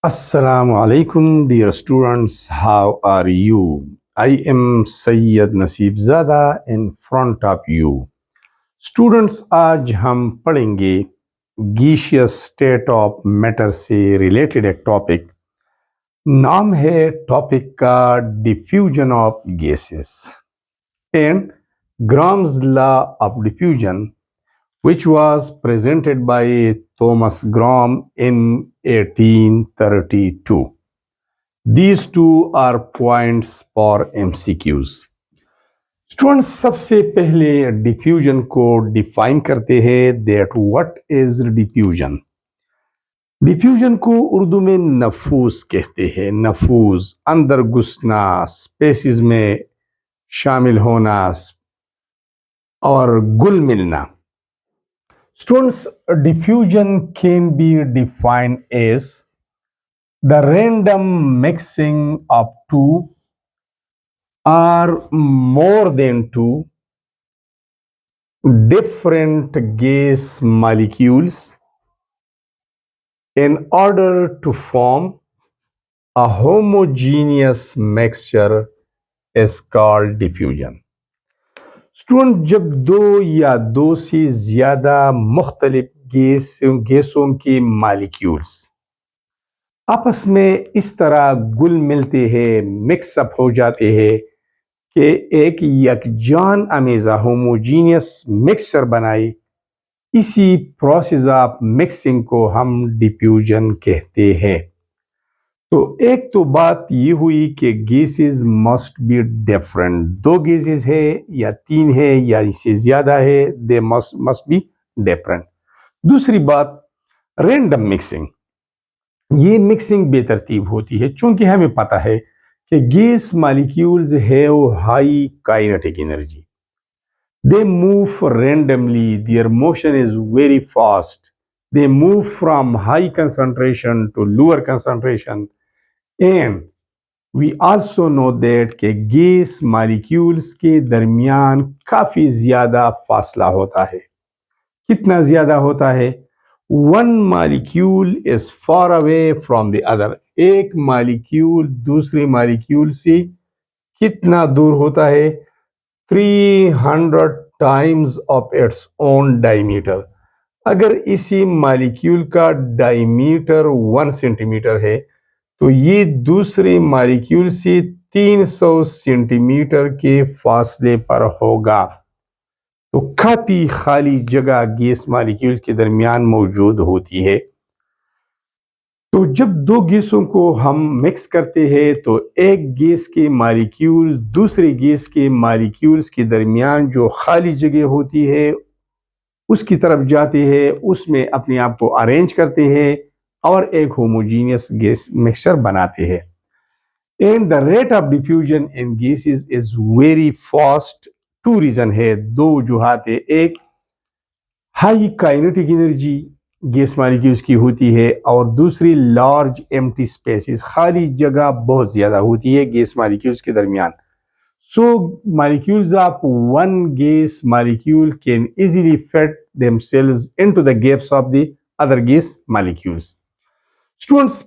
Assalamu alaikum, dear students. How are you? I am Sayyid Naseeb Zada in front of you. Students, आज हम पढ़ेंगे gaseous state of matter से related एक topic. नाम है topic का diffusion of gases and grams law of diffusion, which was presented by Thomas Graham in 1832. These two are points for MCQs. Students, सबसे पहले डिफ्यूजन को डिफाइन करते हैं that what is diffusion. Diffusion को उर्दू में नफूस कहते हैं। नफूस अंदर घुसना, स्पेसिस में शामिल होना और गुल मिलना। Students, diffusion can be defined as the random mixing of two or more than two different gas molecules in order to form a homogeneous mixture is called diffusion. Student, जब दो या दो से ज्यादा मुख्तलिफ गैसों के मालिक्यूल्स आपस में इस तरह गुल मिलते हैं, मिक्सअप हो जाते हैं कि एक यकजान अमेज़ा होमोजीनियस मिक्सचर बनाए, इसी प्रोसेस ऑफ मिक्सिंग को हम डिफ्यूजन कहते हैं। तो एक तो बात ये हुई कि गैसेस मस्ट बी डिफरेंट। दो गैसेस है या तीन है या इससे ज्यादा है, दे मस्ट बी डिफरेंट। दूसरी बात, रैंडम मिक्सिंग। ये मिक्सिंग बेतरतीब होती है चूंकि हमें पता है कि gas molecules have high kinetic energy, they move randomly, their motion is very fast, they move from high concentration to lower concentration. And we also know that के गैस मॉलिक्यूल्स के दरमियान काफी ज्यादा फासला होता है। कितना ज्यादा होता है? One molecule is far away from the other. एक मॉलिक्यूल दूसरे मॉलिक्यूल से कितना दूर होता है? 300 times of its own diameter. अगर इसी मॉलिक्यूल का डायमीटर 1 सेंटीमीटर है तो ये दूसरे मॉलिक्यूल से 300 सेंटीमीटर के फासले पर होगा। तो काफी खाली जगह गैस मॉलिक्यूल के दरमियान मौजूद होती है। तो जब दो गैसों को हम मिक्स करते हैं तो एक गैस के मॉलिक्यूल दूसरे गैस के मॉलिक्यूल्स के दरमियान जो खाली जगह होती है उसकी तरफ जाते हैं, उसमें अपने आप को अरेंज करते हैं और एक होमोजीनियस गैस मिक्सचर बनाते हैं। And the rate of diffusion in gases is very fast. Two reason है, दो वजूहात है। एक, high kinetic energy gas molecules की होती है और दूसरी लार्ज एम्प्टी स्पेसेस, खाली जगह बहुत ज्यादा होती है गैस मॉलिक्यूल्स के दरमियान। So molecules of one gas molecule can easily fit themselves into the gaps of the other gas molecules. Students,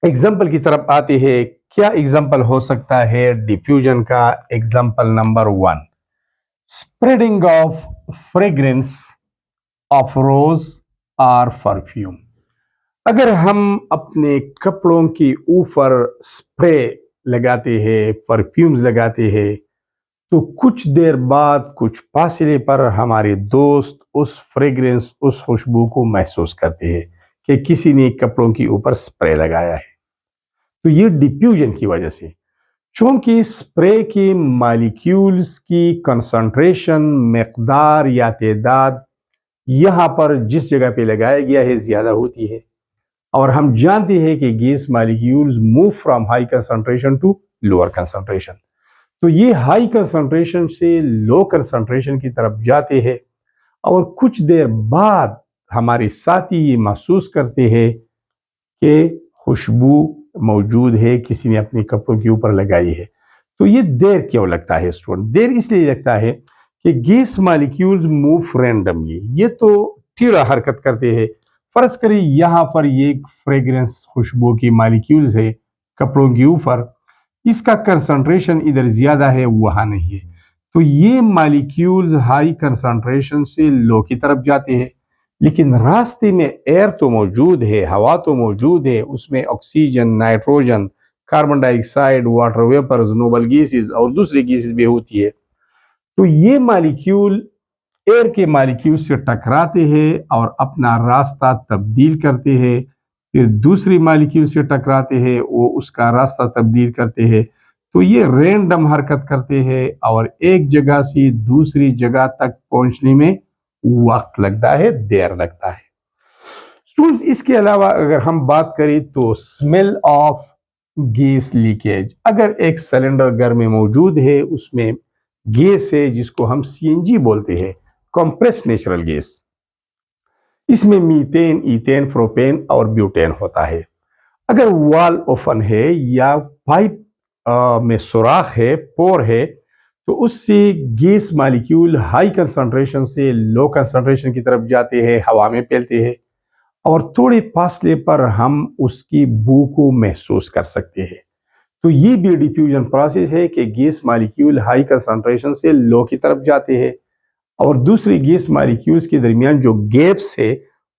example की तरफ आते हैं। क्या एग्जाम्पल हो सकता है डिफ्यूजन का? Example number 1, spreading of fragrance of रोज और परफ्यूम। अगर हम अपने कपड़ों के ऊपर स्प्रे लगाते हैं, परफ्यूम्स लगाते हैं, तो कुछ देर बाद कुछ फासले पर हमारे दोस्त उस फ्रेग्रेंस, उस खुशबू को महसूस करते हैं कि किसी ने कपड़ों के ऊपर स्प्रे लगाया है। तो ये डिफ्यूजन की वजह से, चूंकि स्प्रे के मॉलिक्यूल्स की कंसंट्रेशन, मकदार या तादाद यहाँ पर जिस जगह पे लगाया गया है ज्यादा होती है और हम जानते हैं कि gas molecules move from high concentration to lower concentration. तो ये हाई कंसंट्रेशन से लो कंसंट्रेशन की तरफ जाते हैं और कुछ देर बाद हमारे साथी ये महसूस करते हैं कि खुशबू मौजूद है, किसी ने अपने कपड़ों के ऊपर लगाई है। तो ये देर क्यों लगता है स्टूडेंट? देर इसलिए लगता है कि गैस मॉलिक्यूल्स मूव रैंडमली। ये तो टेढ़ा हरकत करते हैं। फर्ज करें यहाँ पर ये एक फ्रेग्रेंस खुशबू की मालिक्यूल्स है कपड़ों के ऊपर, इसका कंसंट्रेशन इधर ज्यादा है वहां नहीं है, तो ये मालिक्यूल्स हाई कंसंट्रेशन से लो की तरफ जाते हैं। लेकिन रास्ते में एयर तो मौजूद है, हवा तो मौजूद है, उसमें oxygen, nitrogen, carbon dioxide, water vapours, noble gases और दूसरी गैसेस भी होती है। तो ये मालिक्यूल एयर के मालिक्यूल से टकराते हैं और अपना रास्ता तब्दील करते हैं, फिर दूसरी मालिक्यूल से टकराते हैं, वो उसका रास्ता तब्दील करते हैं। तो ये रैंडम हरकत करते हैं और एक जगह से दूसरी जगह तक पहुंचने में वक्त लगता है, देर लगता है। स्टूडेंट्स, इसके अलावा अगर हम बात करें तो स्मेल ऑफ गैस लीकेज, अगर एक सिलेंडर घर में मौजूद है, उसमें गैस है जिसको हम सीएनजी बोलते हैं, कंप्रेस नेचुरल गैस, इसमें मीथेन, इथेन, प्रोपेन और ब्यूटेन होता है। अगर वाल ओपन है या पाइप में सुराख है, पोर है, तो उससे गैस मॉलिक्यूल हाई कंसंट्रेशन से लो कंसंट्रेशन की तरफ जाते हैं, हवा में फैलते हैं और थोड़े फासले पर हम उसकी बू को महसूस कर सकते हैं। तो ये भी डिफ्यूजन प्रोसेस है कि गैस मॉलिक्यूल हाई कंसंट्रेशन से लो की तरफ जाते हैं और दूसरी गैस मॉलिक्यूल्स के दरमियान जो गैप्स है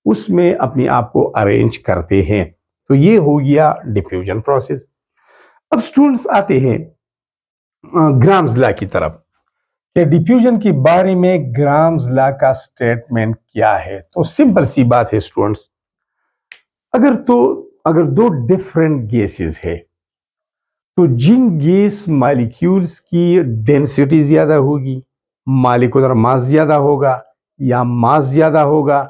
उसमें अपने आप को अरेंज करते हैं। तो ये हो गया डिफ्यूजन प्रोसेस। अब स्टूडेंट्स आते हैं ग्राम्स लॉ की तरफ कि डिफ्यूजन के बारे में ग्राम्स लॉ का स्टेटमेंट क्या है। तो सिंपल सी बात है स्टूडेंट्स, अगर दो डिफरेंट गैसेस है तो जिन गैस मॉलिक्यूल्स की डेंसिटी ज्यादा होगी, मॉलिक्यूलर मास ज्यादा होगा या मास ज्यादा होगा,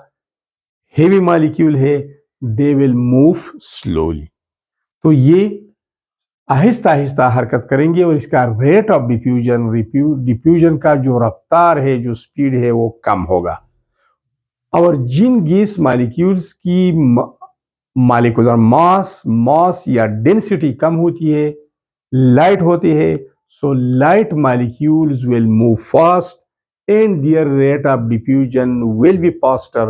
हेवी मॉलिक्यूल है, दे विल मूव स्लोली। तो ये आहिस्ता आहिस्ता हरकत करेंगे और इसका रेट ऑफ डिफ्यूजन का जो रफ्तार है, जो स्पीड है, वो कम होगा। और जिन गैस मॉलिक्यूल्स की मॉलिक्यूलर मास या डेंसिटी कम होती है, लाइट होती है, so light molecules will move fast and their rate of diffusion will be faster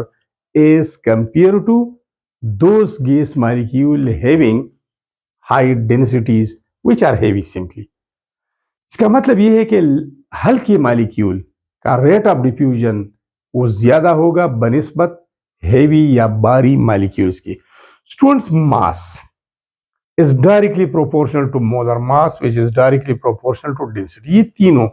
as compared to those gas molecule having high densities which are heavy simply। इसका मतलब यह है कि हल्के मॉलिक्यूल का रेट ऑफ डिफ्यूजन वो ज्यादा होगा बनिस्बत हेवी या भारी मॉलिक्यूल्स की। Students, mass is directly proportional to molar mass which is directly proportional to density। ये तीनों,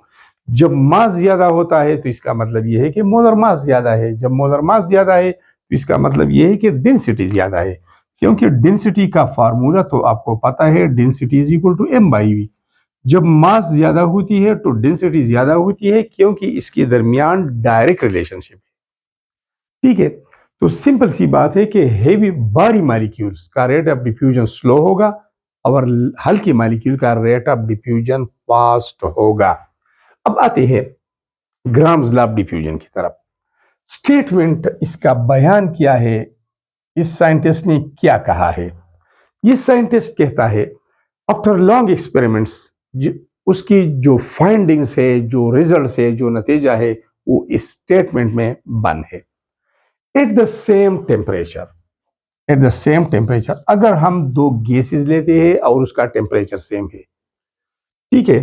जब मास ज्यादा होता है तो इसका मतलब ये है कि मोलर मास ज्यादा है, जब मोलर मास ज्यादा है तो इसका मतलब ये है कि डेंसिटी ज्यादा है, क्योंकि डेंसिटी का फार्मूला तो आपको पता है, density is equal to m by V. जब मास ज्यादा होती है तो डेंसिटी ज्यादा होती है, क्योंकि इसके दरमियान डायरेक्ट रिलेशनशिप है। ठीक है, तो सिंपल सी बात है कि हेवी भारी मॉलिक्यूल्स का रेट ऑफ डिफ्यूजन स्लो होगा और हल्की मॉलिक्यूल का रेट ऑफ डिफ्यूजन फास्ट होगा। अब आते हैं ग्राम्स लॉ ऑफ डिफ्यूजन की तरफ। स्टेटमेंट, इसका बयान क्या है, इस साइंटिस्ट ने क्या कहा है। ये साइंटिस्ट कहता है, आफ्टर लॉन्ग एक्सपेरिमेंट्स, उसकी जो फाइंडिंग्स है, जो रिजल्ट्स है, जो नतीजा है, वो इस स्टेटमेंट में बंद है। एट द सेम टेम्परेचर, अगर हम दो गैसेस लेते हैं और उसका टेम्परेचर सेम है, ठीक है,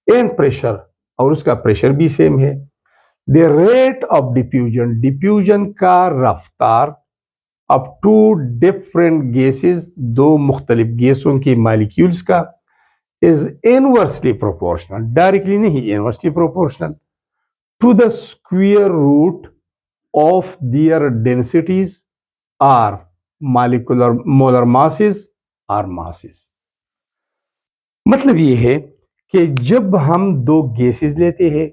एंड प्रेशर, और उसका प्रेशर भी सेम है, द रेट ऑफ डिफ्यूजन का रफ्तार अप टू डिफरेंट गैसेस, दो मुख्तलिफ गैसों की मॉलिक्यूल्स का, इज इनवर्सली प्रोपोर्शनल, डायरेक्टली नहीं, inversely proportional to the square root of their densities or molar masses or masses। मतलब ये है कि जब हम दो गैसेस लेते हैं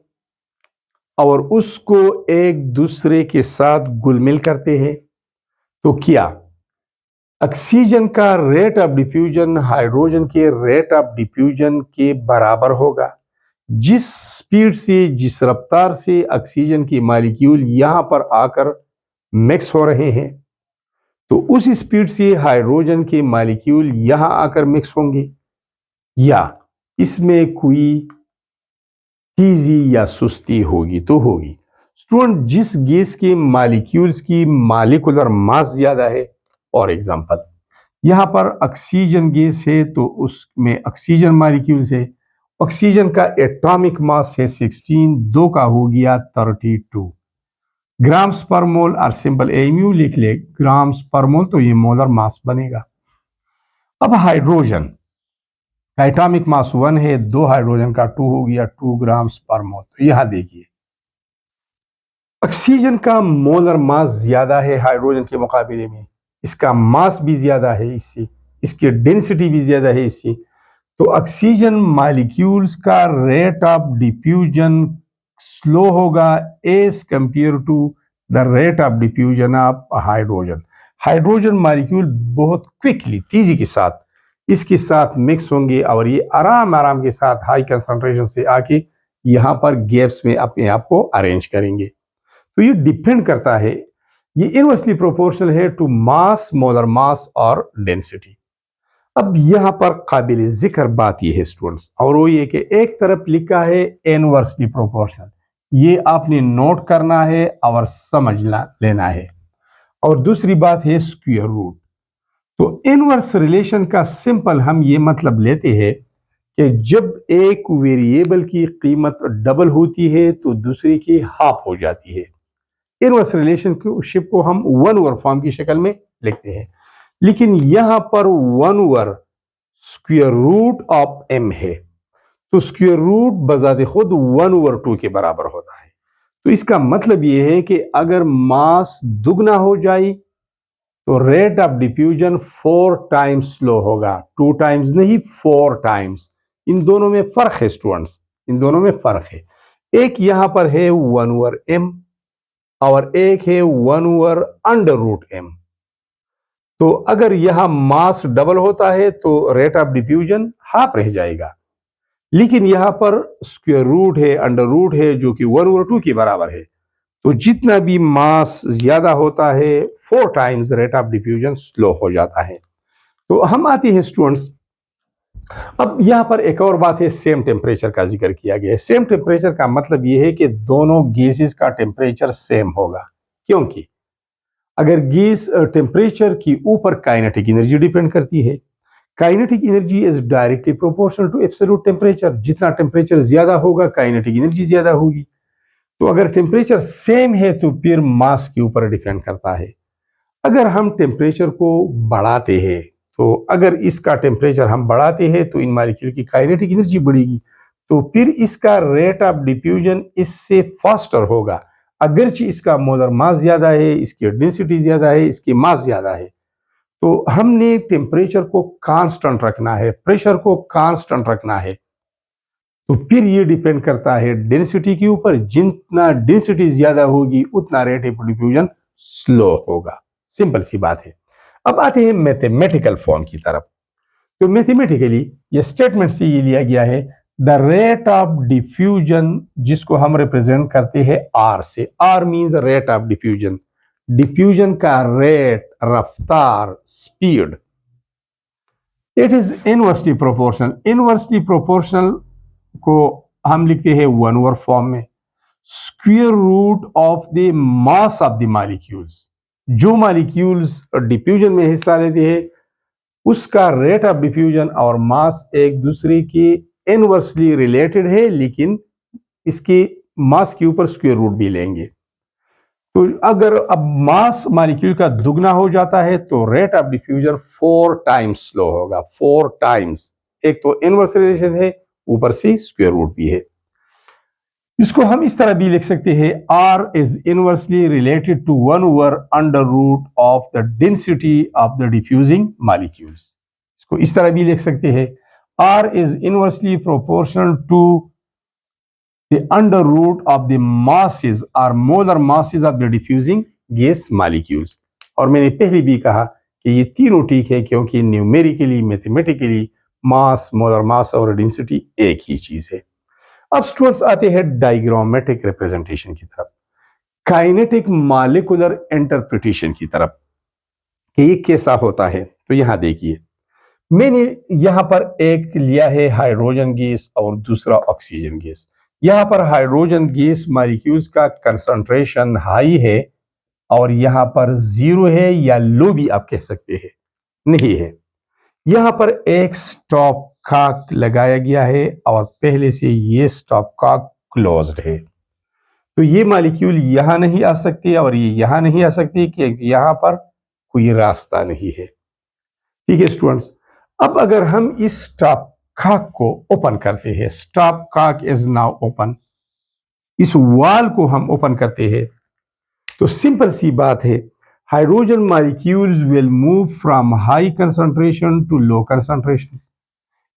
और उसको एक दूसरे के साथ घुलमिल करते हैं, तो क्या ऑक्सीजन का रेट ऑफ डिफ्यूजन हाइड्रोजन के रेट ऑफ डिफ्यूजन के बराबर होगा। जिस स्पीड से, जिस रफ्तार से ऑक्सीजन की मॉलिक्यूल यहां पर आकर मिक्स हो रहे हैं, तो उस स्पीड से हाइड्रोजन के मॉलिक्यूल यहां आकर मिक्स होंगे, या इसमें कोई तेजी या सुस्ती होगी तो होगी। स्टूडेंट, जिस गैस के मालिक्यूल्स की मालिकुलर मास ज्यादा है, फॉर एग्जांपल यहाँ पर ऑक्सीजन गैस है तो उसमें ऑक्सीजन मालिक्यूल्स है, ऑक्सीजन का एटॉमिक मास है 16, दो का हो गया 32 ग्राम्स पर मोल, और सिंपल एमयू लिख ले ग्राम्स पर मोल, तो ये मोलर मास बनेगा। अब हाइड्रोजन का एटॉमिक मास 1 है, दो हाइड्रोजन का 2 हो गया 2 ग्राम्स पर मोल। तो यहां देखिए ऑक्सीजन का मोलर मास ज्यादा है हाइड्रोजन के मुकाबले में, इसका मास भी ज्यादा है इससे, इसकी डेंसिटी भी ज्यादा है इससे। तो ऑक्सीजन मॉलिक्यूल्स का रेट ऑफ डिफ्यूजन स्लो होगा as compared to the rate of diffusion of hydrogen. Hydrogen molecule बहुत क्विकली, तेजी के साथ इसके साथ मिक्स होंगे और ये आराम आराम के साथ हाई कंसंट्रेशन से आके यहाँ पर गैप्स में अपने आप को अरेंज करेंगे। तो ये डिपेंड करता है, ये इनवर्सली प्रोपोर्शनल है टू मास, मोलर मास और डेंसिटी। अब यहां पर काबिल जिक्र बात यह है स्टूडेंट्स, और वो ये कि एक तरफ लिखा है इनवर्सली प्रोपोर्शनल, ये आपने नोट करना है और समझ लेना है, और दूसरी बात है स्क्वायर रूट। तो इनवर्स रिलेशन का सिंपल हम ये मतलब लेते हैं कि जब एक वेरिएबल की कीमत डबल होती है तो दूसरी की हाफ हो जाती है। इनवर्स रिलेशनशिप को हम वन ओवर फॉर्म की शक्ल में लिखते हैं, लेकिन यहां पर 1 over square root of m है, तो स्क्वायर रूट बजाते खुद 1 ओवर 2 के बराबर होता है। तो इसका मतलब यह है कि अगर मास दुगना हो जाए तो rate of diffusion 4 times slow होगा, 2 टाइम्स नहीं 4 टाइम्स। इन दोनों में फर्क है स्टूडेंट्स, इन दोनों में फर्क है। एक यहां पर है 1 ओवर m और एक है 1 ओवर अंडर रूट m। तो अगर यहां मास डबल होता है तो रेट ऑफ डिफ्यूजन हाफ रह जाएगा, लेकिन यहां पर स्क्वायर रूट है, अंडर रूट है जो कि 1 ओवर 2 के बराबर है, तो जितना भी मास ज्यादा होता है 4 times rate of diffusion slow हो जाता है। तो हम आते हैं स्टूडेंट्स, अब यहां पर एक और बात है, सेम टेम्परेचर का जिक्र किया गया है। सेम टेम्परेचर का मतलब यह है कि दोनों गैसेस का टेम्परेचर सेम होगा, क्योंकि अगर गैस टेम्परेचर की ऊपर काइनेटिक एनर्जी डिपेंड करती है। Kinetic energy is directly proportional to absolute temperature, जितना टेम्परेचर ज्यादा होगा काइनेटिक एनर्जी ज्यादा होगी। तो अगर टेम्परेचर सेम है तो फिर मास के ऊपर डिपेंड करता है। अगर हम टेम्परेचर को बढ़ाते हैं, तो अगर इसका टेम्परेचर हम बढ़ाते हैं तो इन मॉलिक्यूल की काइनेटिक एनर्जी बढ़ेगी, तो फिर इसका रेट ऑफ डिफ्यूजन इससे फास्टर होगा। अगरचे इसका मोलर मास ज्यादा है, इसकी डेंसिटी ज्यादा है, इसकी मास ज्यादा है, तो हमने टेम्परेचर को कांस्टेंट रखना है, प्रेशर को कांस्टेंट रखना है। तो फिर ये डिपेंड करता है डेंसिटी के ऊपर, जितना डेंसिटी ज्यादा होगी उतना रेट ऑफ डिफ्यूजन स्लो होगा। सिंपल सी बात है। अब आते हैं मैथमेटिकल फॉर्म की तरफ। तो मैथमेटिकली ये स्टेटमेंट से ये लिया गया है, द रेट ऑफ डिफ्यूजन, जिसको हम रिप्रेजेंट करते हैं आर से। R means rate of diffusion, diffusion का रेट, रफ्तार, speed, it is inversely proportional. Inversely proportional को हम लिखते हैं 1 ओवर फॉर्म में, square root of the mass of the molecules. जो मॉलिक्यूल्स डिफ्यूजन में हिस्सा लेते हैं उसका रेट ऑफ डिफ्यूजन और मास एक दूसरे के इनवर्सली रिलेटेड है, लेकिन इसके मास के ऊपर स्क्वायर रूट भी लेंगे। तो अगर अब मास मॉलिक्यूल का दुगना हो जाता है तो rate of diffusion 4 times slow होगा, 4 टाइम्स। एक तो इनवर्स रिलेशन है, ऊपर से स्क्वायर रूट भी है। इसको हम इस तरह भी लिख सकते हैं, R is inversely related to 1 over under root of the density of the diffusing molecules. इसको इस तरह भी लिख सकते हैं, R is inversely proportional to the under root of the masses और molar masses of the diffusing gas molecules. और मैंने पहले भी कहा कि ये तीनों ठीक है, क्योंकि न्यूमेरिकली, मैथमेटिकली मास, मोलर मास और डेंसिटी एक ही चीज है। अब स्टूडेंट्स आते हैं डायग्रामेटिक रिप्रेजेंटेशन की तरफ, काइनेटिक मॉलिक्यूलर इंटरप्रिटेशन की तरफ, कि ये कैसा होता है। तो यहां देखिए, मैंने यहां पर एक लिया है हाइड्रोजन गैस और दूसरा ऑक्सीजन गैस। यहाँ पर हाइड्रोजन गैस मॉलिक्यूल्स का कंसंट्रेशन हाई है और यहाँ पर जीरो है या लो भी आप कह सकते हैं, नहीं है। यहाँ पर एक स्टॉप कॉक लगाया गया है और पहले से ये स्टॉप कॉक क्लोज्ड है, तो ये मॉलिक्यूल यहाँ नहीं आ सकती और ये यहाँ नहीं आ सकती क्योंकि यहाँ पर कोई रास्ता नहीं है। ठीक है स्टूडेंट्स, अब अगर हम इस स्टॉप कॉक को ओपन करते हैं, stop cock is now open, इस वाल को हम ओपन करते हैं, तो सिंपल सी बात है, hydrogen molecules will move from high concentration to low concentration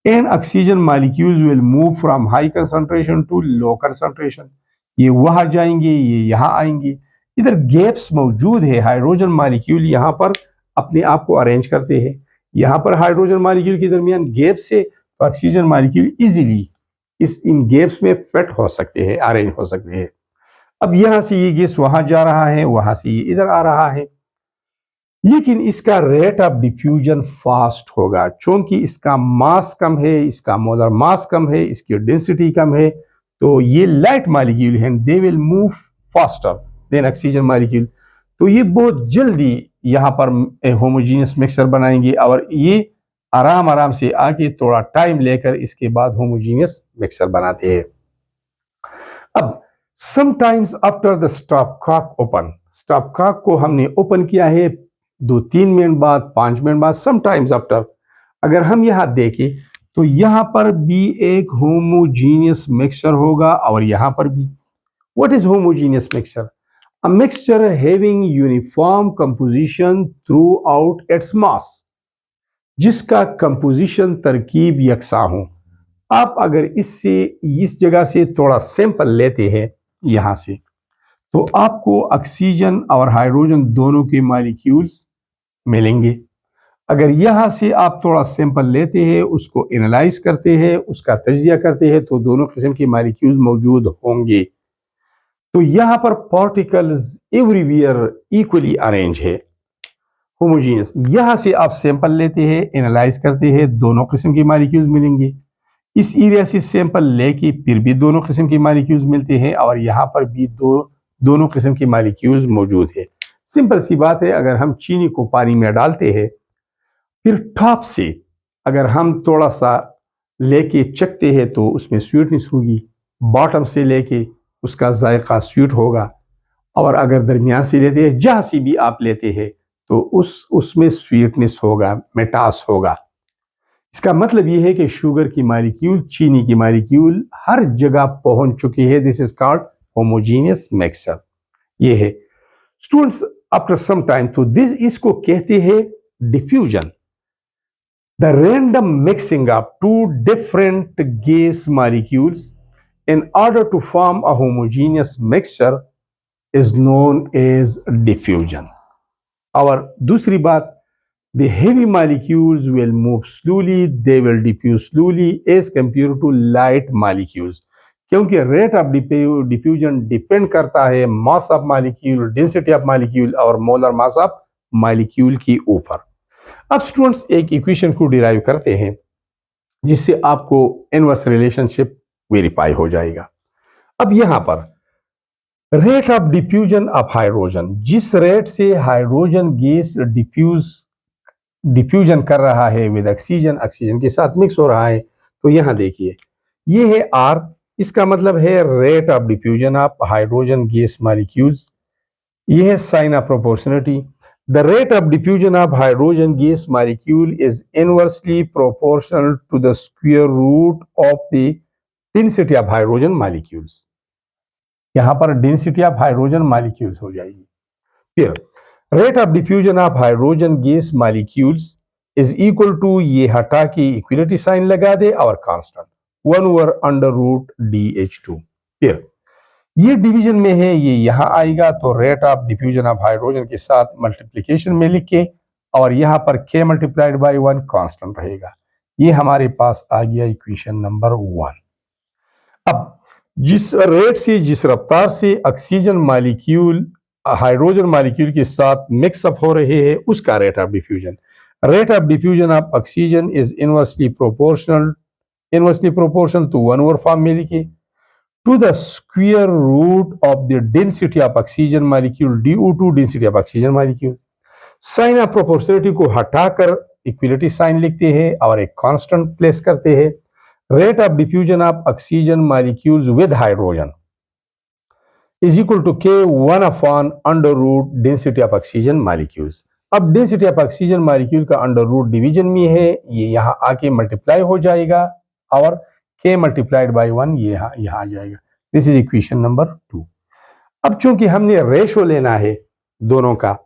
and oxygen molecules will move from high concentration to low concentration. ये वहां जाएंगे, ये यहाँ आएंगे, इधर गैप्स मौजूद है। हाइड्रोजन मॉलिक्यूल यहाँ पर अपने आप को अरेंज करते हैं, यहाँ पर हाइड्रोजन मॉलिक्यूल के दरमियान गैप से ऑक्सीजन मॉलिक्यूल इजीली इन गैप्स में फिट हो सकते हैं, अरेंज हो सकते हैं। अब यहां से ये गैस वहां जा रहा है, वहां से ये इधर आ रहा है, लेकिन इसका रेट ऑफ डिफ्यूजन फास्ट होगा क्योंकि इसका मास कम है, इसका मोलर मास कम है, इसकी डेंसिटी कम है, तो ये लाइट मॉलिक्यूल हैं, they will move faster than oxygen molecule, तो ये बहुत जल्दी यहाँ पर होमोजीनियस मिक्सचर बनाएंगे और ये आराम आराम से आके थोड़ा टाइम लेकर इसके बाद होमोजीनियस मिक्सचर बनाते हैं। अब sometimes after the stop cock open, stop cock को हमने ओपन किया है 2-3 मिनट बाद, 5 मिनट बाद, समटाइम्स आफ्टर, अगर हम यहाँ देखें तो यहाँ पर भी एक होमोजीनियस मिक्सचर होगा और यहाँ पर भी। What is homogeneous mixture? A mixture having uniform composition through out its mass, जिसका कंपोजिशन तरकीब यकसा हो। आप अगर इस जगह से थोड़ा सैंपल लेते हैं यहां से, तो आपको ऑक्सीजन और हाइड्रोजन दोनों के मॉलिक्यूल्स मिलेंगे। अगर यहां से आप थोड़ा सैंपल लेते हैं, उसको एनालाइज करते हैं, उसका तजिया करते हैं, तो दोनों किस्म के मॉलिक्यूल्स मौजूद होंगे। तो यहां पर पार्टिकल्स एवरीवेयर इक्वली अरेंज है, होमोजीनियस। यहां से आप सैंपल लेते हैं, एनालाइज करते हैं, दोनों किस्म के मॉलिक्यूल्स मिलेंगे। इस एरिया से सैंपल लेके फिर भी दोनों किस्म के मॉलिक्यूल्स मिलते हैं और यहाँ पर भी दोनों किस्म के मॉलिक्यूल्स मौजूद है। सिंपल सी बात है, अगर हम चीनी को पानी में डालते हैं, फिर टॉप से अगर हम थोड़ा सा लेके चखते हैं तो उसमें स्वीटनेस होगी, बॉटम से लेके उसका जायका स्वीट होगा, और अगर दरमियान से लेते हैं, जहाँ से भी आप लेते हैं, तो उसमें स्वीटनेस होगा, मिठास होगा। इसका मतलब यह है कि शुगर की मॉलिक्यूल, चीनी की मॉलिक्यूल हर जगह पहुंच चुकी है। This is called homogeneous mixture. ये है स्टूडेंट्स आफ्टर सम टाइम, तो दिस इसको कहते हैं diffusion. The random mixing of two different gas molecules in order to form a homogeneous mixture is known as diffusion. और दूसरी बात, the heavy molecules will move slowly, they will diffuse slowly as compared to light molecules, क्योंकि rate of diffusion depend करता है mass of molecule, density of molecule और molar mass of molecule के ऊपर। अब स्टूडेंट्स एक इक्वेशन को derive करते हैं जिससे आपको इनवर्स रिलेशनशिप वेरीफाई हो जाएगा। अब यहां पर rate of diffusion of hydrogen, जिस रेट से हाइड्रोजन गैस डिफ्यूजन कर रहा है विद ऑक्सीजन, ऑक्सीजन के साथ मिक्स हो रहा है, तो यहां देखिए ये है R, इसका मतलब है rate of diffusion of hydrogen gas molecules. ये है sign of proportionality. The rate of diffusion of hydrogen gas molecule is inversely proportional to the square root of the density of hydrogen molecules. यहां पर density of hydrogen molecules हो जाएगी। फिर rate of diffusion of hydrogen gas molecules is equal to, ये हटा के equality sign लगा दे और कांस्टेंट 1/√DH2। फिर ये डिवीजन में है, ये यहां आएगा, तो rate of diffusion of hydrogen के साथ मल्टीप्लीकेशन में लिख के और यहां पर K मल्टीप्लाइड बाई 1 कांस्टेंट रहेगा। ये हमारे पास आ गया इक्वेशन नंबर 1। अब जिस रेट से, जिस रफ्तार से ऑक्सीजन मॉलिक्यूल हाइड्रोजन मॉलिक्यूल के साथ मिक्सअप हो रहे हैं, उसका rate of diffusion. Rate of diffusion of oxygen is inversely proportional to 1/4 form में लिखिए to the square root of the density of oxygen molecule dU2 density of oxygen molecule. Sign of proportionality को हटाकर equality sign लिखते हैं और एक constant place करते हैं. Rate of diffusion of oxygen molecules with hydrogen is equal to K1 upon under root density of oxygen molecules. अब density of oxygen molecule का अंडर रूट डिवीजन में है, ये यहाँ आके मल्टीप्लाई हो जाएगा और K मल्टीप्लाइड बाई 1 ये यहाँ आ जाएगा. This is equation number 2. अब चूंकि हमने रेशो लेना है दोनों का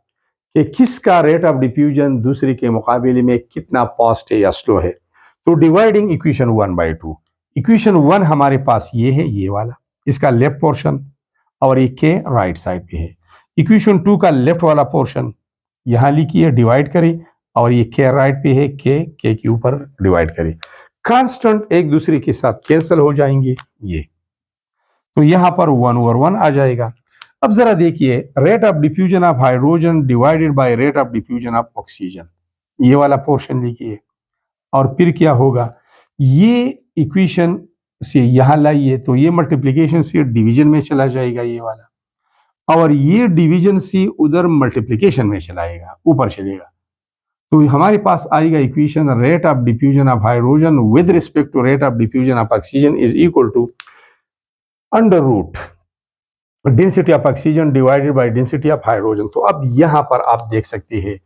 कि किसका रेट ऑफ डिफ्यूजन दूसरे के मुकाबले में कितना फास्ट है या स्लो है, तो डिवाइडिंग इक्वेशन 1 बाई 2. इक्वेशन 1 हमारे पास ये है, ये वाला, इसका लेफ्ट पोर्शन और ये के राइट साइड पे है. इक्वेशन 2 का लेफ्ट वाला पोर्शन यहाँ लिखिए, डिवाइड करें, और ये के राइट पे है, के ऊपर डिवाइड करें. कांस्टेंट एक दूसरे के साथ कैंसिल हो जाएंगे, ये तो यहाँ पर 1 ओवर 1 आ जाएगा. अब जरा देखिए, rate of diffusion of hydrogen divided by rate of diffusion of oxygen, ये वाला पोर्शन लिखिए, और फिर क्या होगा, ये इक्वेशन से यहाँ लाइए तो ये मल्टीप्लिकेशन से डिवीजन में चला जाएगा ये वाला, और ये डिवीजन से उधर मल्टीप्लिकेशन में चलाएगा, ऊपर चलेगा. तो हमारे पास आएगा equation rate of diffusion of hydrogen with respect to rate of diffusion of oxygen is equal to under root density of oxygen divided by density of hydrogen. तो अब यहाँ पर आप देख सकते हैं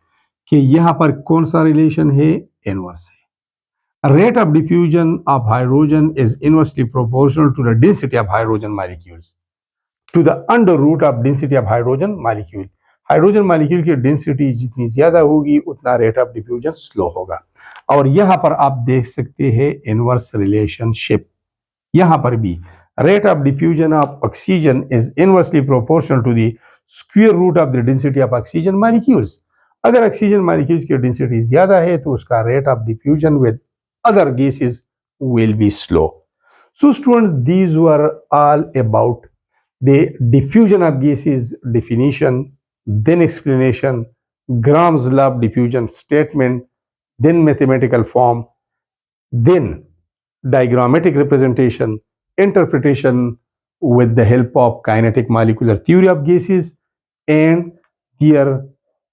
कि यहाँ पर कौन सा रिलेशन है, इनवर्स है. Rate of diffusion of hydrogen is inversely proportional to the density of hydrogen molecules to the under root of density of hydrogen molecule. Hydrogen molecule की डेंसिटी जितनी ज्यादा होगी उतना रेट ऑफ डिफ्यूजन स्लो होगा. और यहाँ पर आप देख सकते हैं इनवर्स रिलेशनशिप, यहाँ पर भी rate of diffusion of oxygen is inversely proportional to the square root of the density of oxygen molecules. अगर ऑक्सीजन मॉलिक्यूल्स की डेंसिटी ज्यादा है तो उसका rate of diffusion with other gases will be slow. So students, these were all about the diffusion of gases definition, then explanation, Gram's law of diffusion statement, then mathematical form, then diagrammatic representation, interpretation with the help of kinetic molecular theory of gases and their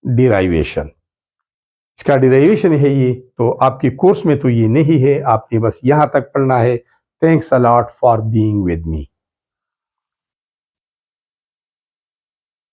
derivation. इसका derivation है ये, तो आपके course में तो ये नहीं है, आपने बस यहाँ तक पढ़ना है. Thanks a lot for being with me.